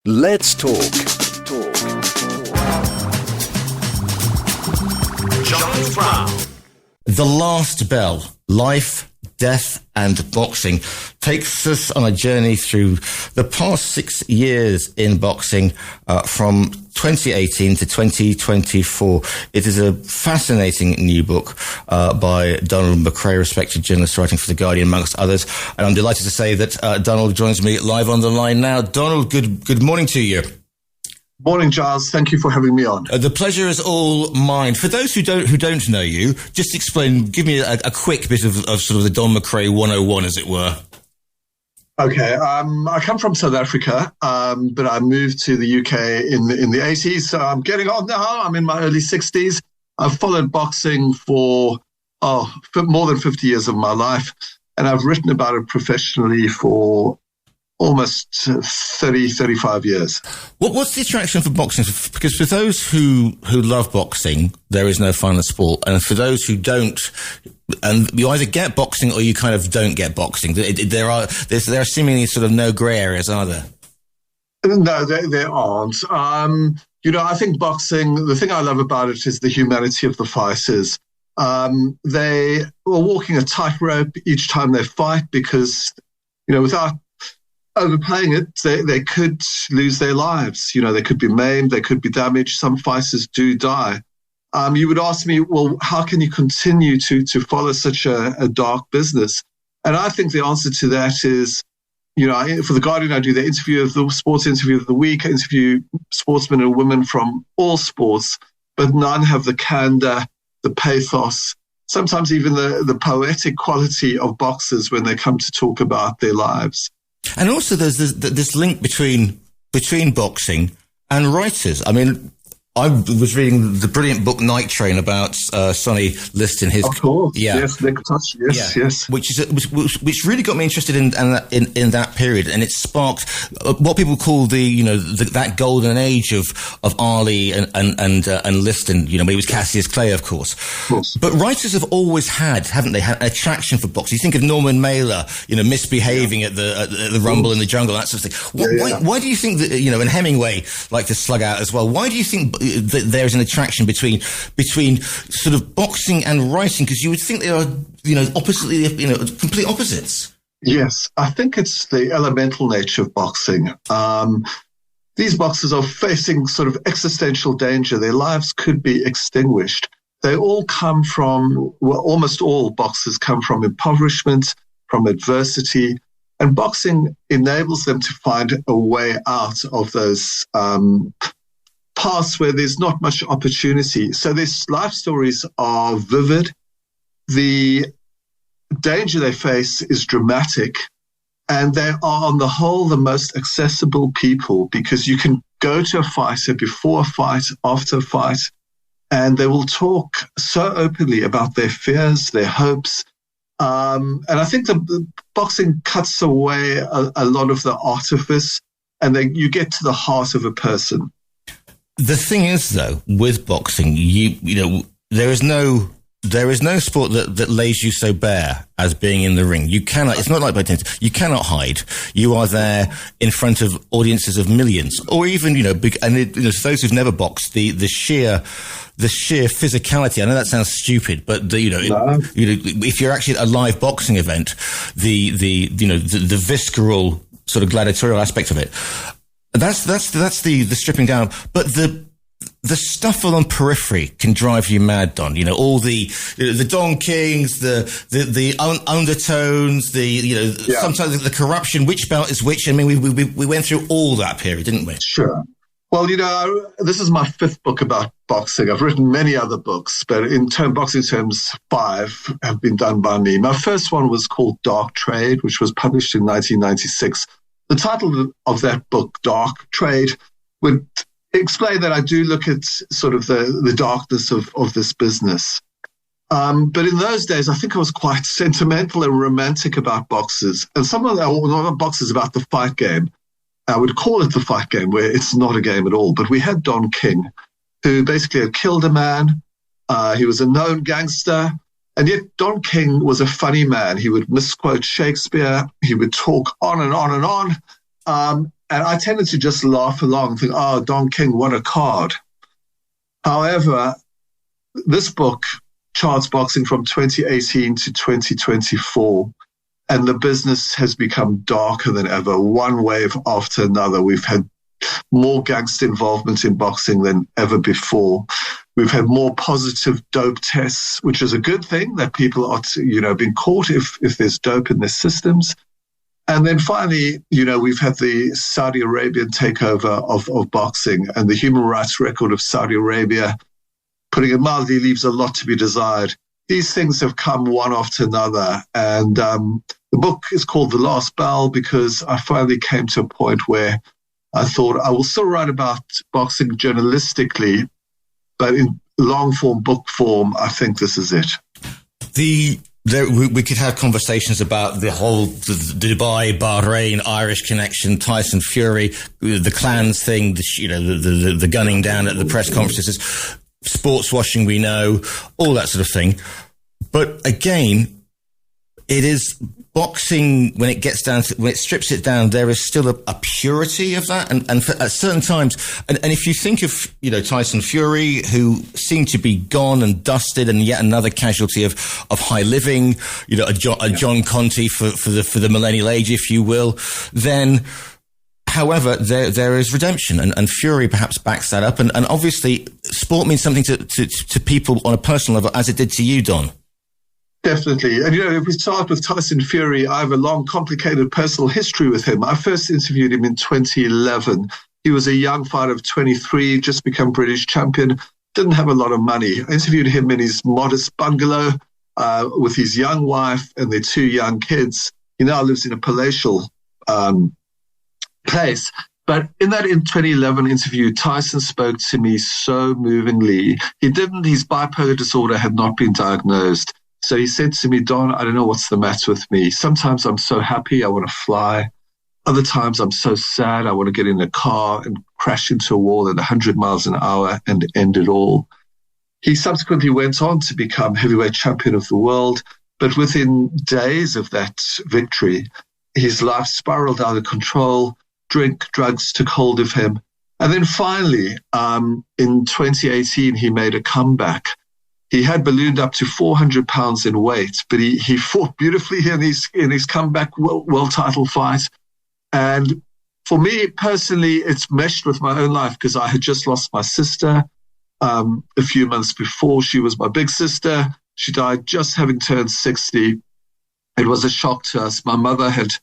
Let's talk. Giles Brown. The Last Bell, Life, Death and Boxing, takes us on a journey through the past 6 years in boxing, from 2018 to 2024. It is a fascinating new book by Donald McRae, respected journalist writing for The Guardian, amongst others. And I'm delighted to say that Donald joins me live on the line now. Donald, good morning to you. Morning, Giles. Thank you for having me on. The pleasure is all mine. For those who don't know you, just explain, give me a quick bit of sort of the Don McRae 101, as it were. Okay, I come from South Africa, but I moved to the UK in the 80s. So I'm getting on now. I'm in my early 60s. I've followed boxing for more than 50 years of my life, and I've written about it professionally for almost 35 years. What's the attraction for boxing? Because for those who love boxing, there is no finer sport. And for those who don't, and you either get boxing or you kind of don't get boxing. There are seemingly sort of no grey areas, are there? No, there aren't. I think boxing, the thing I love about it is the humanity of the fighters. They are walking a tightrope each time they fight because, without overplaying it, they could lose their lives. They could be maimed, they could be damaged. Some fighters do die. You would ask me, well, how can you continue to follow such a dark business? And I think the answer to that is, for The Guardian, I do the sports interview of the week. I interview sportsmen and women from all sports, but none have the candor, the pathos, sometimes even the poetic quality of boxers when they come to talk about their lives. And also there's this link between boxing and writers. I mean, I was reading the brilliant book Night Train about Sonny Liston. Of course, yeah. Yes, Nick Touch, yes, yeah. Yes. Which really got me interested in that period, and it sparked what people call that golden age of Ali and Liston. When he was Cassius Clay, of course. But writers have always haven't they, had an attraction for boxing? You think of Norman Mailer, misbehaving at the Rumble in the Jungle, that sort of thing. Why do you think that and Hemingway liked to slug out as well? Why do you think that there's an attraction between sort of boxing and writing? Because you would think they are, complete opposites. Yes, I think it's the elemental nature of boxing. These boxers are facing sort of existential danger. Their lives could be extinguished. They all come from, almost all boxers come from impoverishment, from adversity, and boxing enables them to find a way out of those paths where there's not much opportunity. So their life stories are vivid. The danger they face is dramatic, and they are on the whole the most accessible people, because you can go to a fighter before a fight, after a fight, and they will talk so openly about their fears, their hopes. And I think the boxing cuts away a lot of the artifice, and then you get to the heart of a person. The thing is, though, with boxing, there is no sport that lays you so bare as being in the ring. You cannot. It's not like by tennis. You cannot hide. You are there in front of audiences of millions, or even big. And for those who've never boxed, the sheer physicality. I know that sounds stupid, but if you're actually at a live boxing event, the visceral sort of gladiatorial aspect of it. That's the stripping down, but the stuff on periphery can drive you mad, Don. All the Don Kings, the undertones, sometimes the corruption, which belt is which. I mean, we went through all that period, didn't we? Sure. Well, this is my fifth book about boxing. I've written many other books, but boxing terms, 5 have been done by me. My first one was called Dark Trade, which was published in 1996. The title of that book, Dark Trade, would explain that I do look at sort of the darkness of this business. But in those days, I think I was quite sentimental and romantic about boxers. And not boxers, about the fight game. I would call it the fight game, where it's not a game at all. But we had Don King, who basically had killed a man. He was a known gangster. And yet Don King was a funny man. He would misquote Shakespeare. He would talk on and on and on. And I tended to just laugh along and think, oh, Don King, what a card. However, this book charts boxing from 2018 to 2024, and the business has become darker than ever, one wave after another. We've had more gangster involvement in boxing than ever before. We've had more positive dope tests, which is a good thing, that people are, being caught if there's dope in their systems. And then finally, we've had the Saudi Arabian takeover of boxing, and the human rights record of Saudi Arabia, putting it mildly, leaves a lot to be desired. These things have come one after another. And the book is called The Last Bell because I finally came to a point where I thought I will still write about boxing journalistically, but in long-form book form, I think this is it. We could have conversations about the whole the Dubai, Bahrain, Irish connection, Tyson Fury, the clans thing, the gunning down at the press conferences, sports washing, we know, all that sort of thing. But again, it is boxing when it gets down to, when it strips it down, there is still a purity of that. And at certain times, and if you think of, Tyson Fury, who seemed to be gone and dusted and yet another casualty of high living, a John Conte for the millennial age, if you will, then, however, there is redemption, and Fury perhaps backs that up. And obviously sport means something to people on a personal level, as it did to you, Don. Definitely. And, if we start with Tyson Fury, I have a long, complicated personal history with him. I first interviewed him in 2011. He was a young fighter of 23, just become British champion, didn't have a lot of money. I interviewed him in his modest bungalow with his young wife and their two young kids. He now lives in a palatial place. But in 2011 interview, Tyson spoke to me so movingly. His bipolar disorder had not been diagnosed. So he said to me, Don, I don't know what's the matter with me. Sometimes I'm so happy, I want to fly. Other times I'm so sad, I want to get in a car and crash into a wall at 100 miles an hour and end it all. He subsequently went on to become heavyweight champion of the world. But within days of that victory, his life spiraled out of control. Drink, drugs took hold of him. And then finally, in 2018, he made a comeback. He had ballooned up to 400 pounds in weight, but he fought beautifully in his comeback world title fight. And for me personally, it's meshed with my own life because I had just lost my sister a few months before. She was my big sister. She died just having turned 60. It was a shock to us. My mother had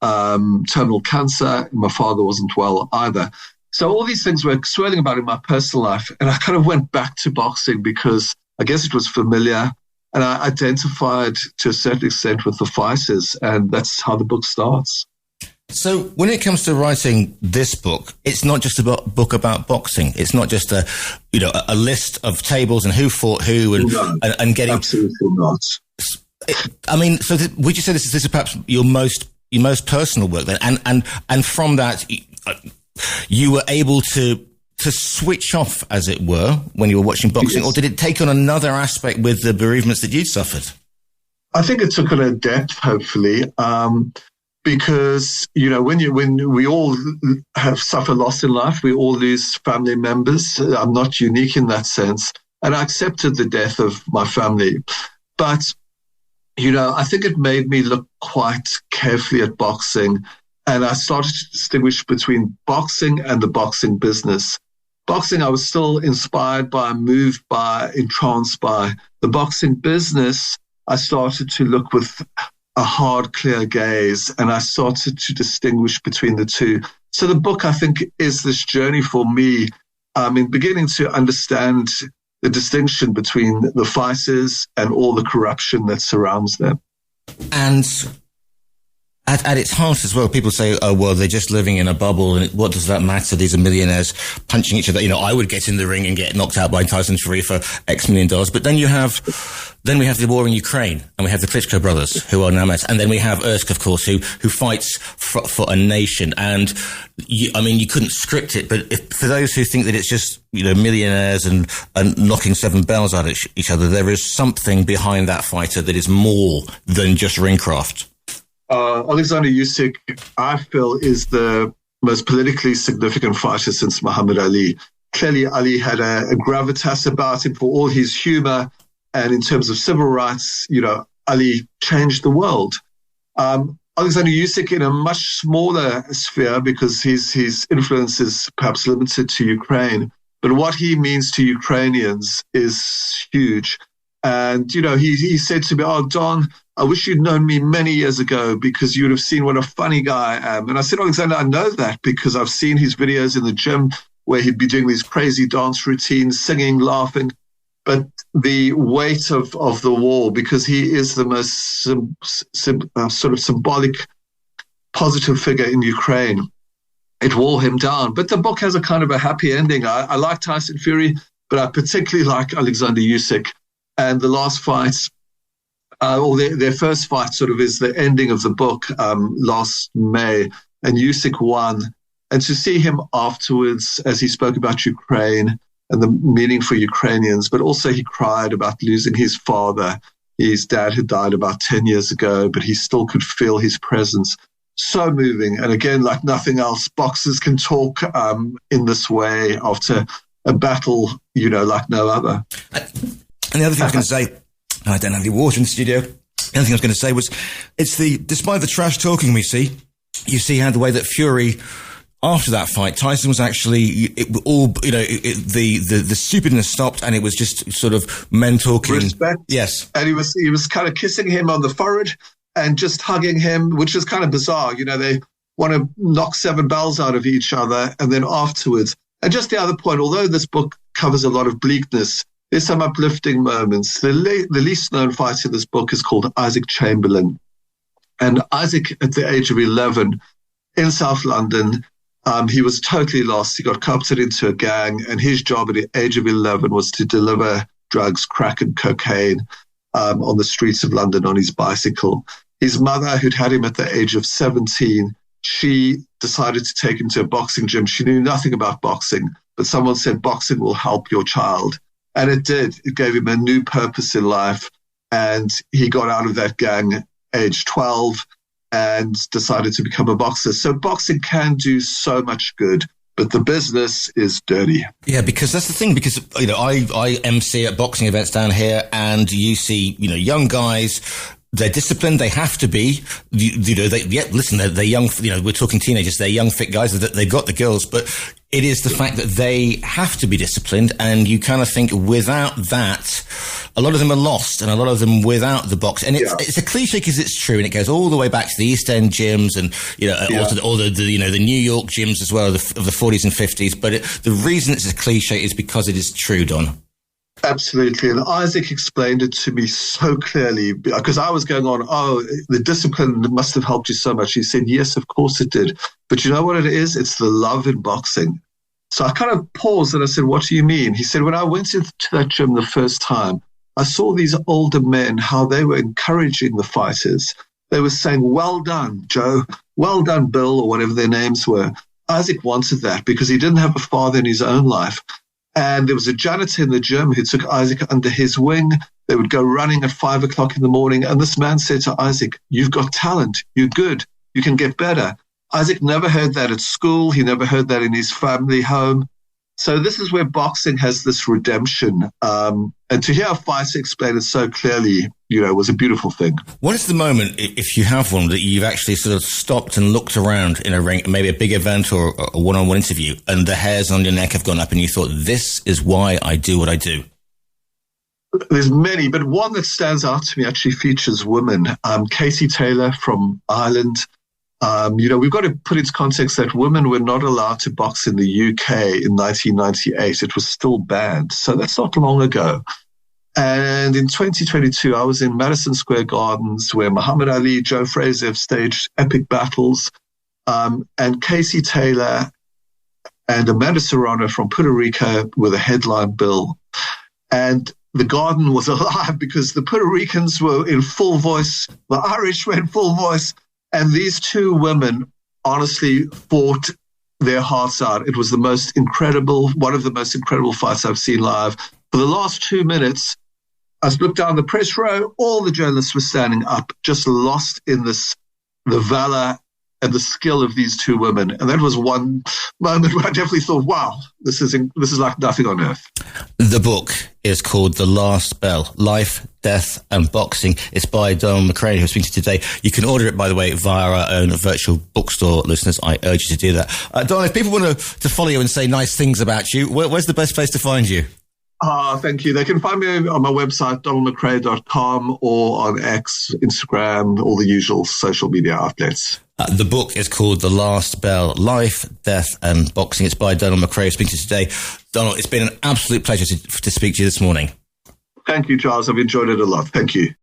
terminal cancer. My father wasn't well either. So all these things were swirling about in my personal life. And I kind of went back to boxing because I guess it was familiar, and I identified to a certain extent with the fighters, and that's how the book starts. So when it comes to writing this book, it's not just a book about boxing. It's not just a list of tables and who fought who and getting... Absolutely not. I mean, so would you say this is perhaps your most personal work then? And from that, you were able to switch off, as it were, when you were watching boxing, yes. Or did it take on another aspect with the bereavements that you'd suffered? I think it took on a depth, hopefully, because when we all have suffered loss in life, we all lose family members. I'm not unique in that sense, and I accepted the death of my family, but I think it made me look quite carefully at boxing, and I started to distinguish between boxing and the boxing business. Boxing, I was still inspired by, moved by, entranced by. The boxing business, I started to look with a hard, clear gaze, and I started to distinguish between the two. So the book, I think, is this journey for me in beginning to understand the distinction between the fighters and all the corruption that surrounds them. And at its heart as well, people say, oh, well, they're just living in a bubble, and what does that matter? These are millionaires punching each other. I would get in the ring and get knocked out by Tyson Fury for X million dollars. But then we have the war in Ukraine, and we have the Klitschko brothers, who are now met. And then we have Ersk, of course, who fights for a nation. And you couldn't script it, but for those who think that it's just, millionaires and knocking seven bells out at each other, there is something behind that fighter that is more than just ringcraft. Alexander Usyk, I feel, is the most politically significant fighter since Muhammad Ali. Clearly, Ali had a gravitas about him for all his humor. And in terms of civil rights, Ali changed the world. Alexander Usyk in a much smaller sphere because his influence is perhaps limited to Ukraine. But what he means to Ukrainians is huge. And, he said to me, "Oh, Don, I wish you'd known me many years ago because you would have seen what a funny guy I am." And I said, "Alexander, I know that because I've seen his videos in the gym where he'd be doing these crazy dance routines, singing, laughing. But the weight of the war, because he is the most sort of symbolic, positive figure in Ukraine, it wore him down." But the book has a kind of a happy ending. I like Tyson Fury, but I particularly like Alexander Usyk. And the last fight, or their first fight sort of is the ending of the book last May, and Usyk won. And to see him afterwards, as he spoke about Ukraine and the meaning for Ukrainians, but also he cried about losing his father. His dad had died about 10 years ago, but he still could feel his presence. So moving. And again, like nothing else, boxers can talk in this way after a battle, like no other. And the other thing I was going to say, I don't have any water in the studio. The other thing I was going to say was, despite the trash talking we see, you see how the way that Fury, after that fight, Tyson was actually, the stupidness stopped and it was just sort of men talking. Respect. Yes. And he was kind of kissing him on the forehead and just hugging him, which is kind of bizarre. They want to knock 7 bells out of each other and then afterwards. And just the other point, although this book covers a lot of bleakness, there's some uplifting moments. The least known fighter in this book is called Isaac Chamberlain. And Isaac, at the age of 11, in South London, he was totally lost. He got co-opted into a gang, and his job at the age of 11 was to deliver drugs, crack and cocaine, on the streets of London on his bicycle. His mother, who'd had him at the age of 17, she decided to take him to a boxing gym. She knew nothing about boxing, but someone said boxing will help your child. And it did. It gave him a new purpose in life. And he got out of that gang age 12 and decided to become a boxer. So boxing can do so much good, but the business is dirty. Yeah, because that's the thing. Because, I MC at boxing events down here and you see, young guys. They're disciplined. They have to be. They're young. We're talking teenagers. They're young, fit guys. They've got the girls, but it is the fact that they have to be disciplined. And you kind of think without that, a lot of them are lost, and a lot of them without the box. And it's a cliche because it's true, and it goes all the way back to the East End gyms, and all the New York gyms as well of the 40s and 50s. But the reason it's a cliche is because it is true, Don. Absolutely. And Isaac explained it to me so clearly because I was going on, the discipline must have helped you so much. He said, yes, of course it did. But you know what it is? It's the love in boxing. So I kind of paused and I said, what do you mean? He said, when I went into that gym the first time, I saw these older men, how they were encouraging the fighters. They were saying, well done, Joe. Well done, Bill, or whatever their names were. Isaac wanted that because he didn't have a father in his own life. And there was a janitor in the gym who took Isaac under his wing. They would go running at 5 o'clock in the morning. And this man said to Isaac, you've got talent. You're good. You can get better. Isaac never heard that at school. He never heard that in his family home. So this is where boxing has this redemption. And to hear a fighter explain it so clearly, was a beautiful thing. What is the moment, if you have one, that you've actually sort of stopped and looked around in a ring, maybe a big event or a one-on-one interview, and the hairs on your neck have gone up and you thought, this is why I do what I do? There's many, but one that stands out to me actually features women. Katie Taylor from Ireland. We've got to put into context that women were not allowed to box in the UK in 1998. It was still banned. So that's not long ago. And in 2022, I was in Madison Square Gardens where Muhammad Ali, Joe Frazier have staged epic battles. And Casey Taylor and Amanda Serrano from Puerto Rico were the headline bill. And the garden was alive because the Puerto Ricans were in full voice. The Irish were in full voice. And these two women honestly fought their hearts out. It was one of the most incredible fights I've seen live. For the last 2 minutes, I looked down the press row, all the journalists were standing up, just lost in the valor and the skill of these two women. And that was one moment where I definitely thought, wow, this is like nothing on earth. The book is called The Last Bell, Life, Death and Boxing. It's by Donald McRae, who's speaking today. You can order it, by the way, via our own virtual bookstore, listeners. I urge you to do that. Donald, if people want to follow you and say nice things about you, where's the best place to find you? Thank you. They can find me on my website, donaldmcrae.com, or on X, Instagram, all the usual social media outlets. The book is called The Last Bell, Life, Death and Boxing. It's by Donald McRae, speaking to you today. Donald, it's been an absolute pleasure to speak to you this morning. Thank you, Giles. I've enjoyed it a lot. Thank you.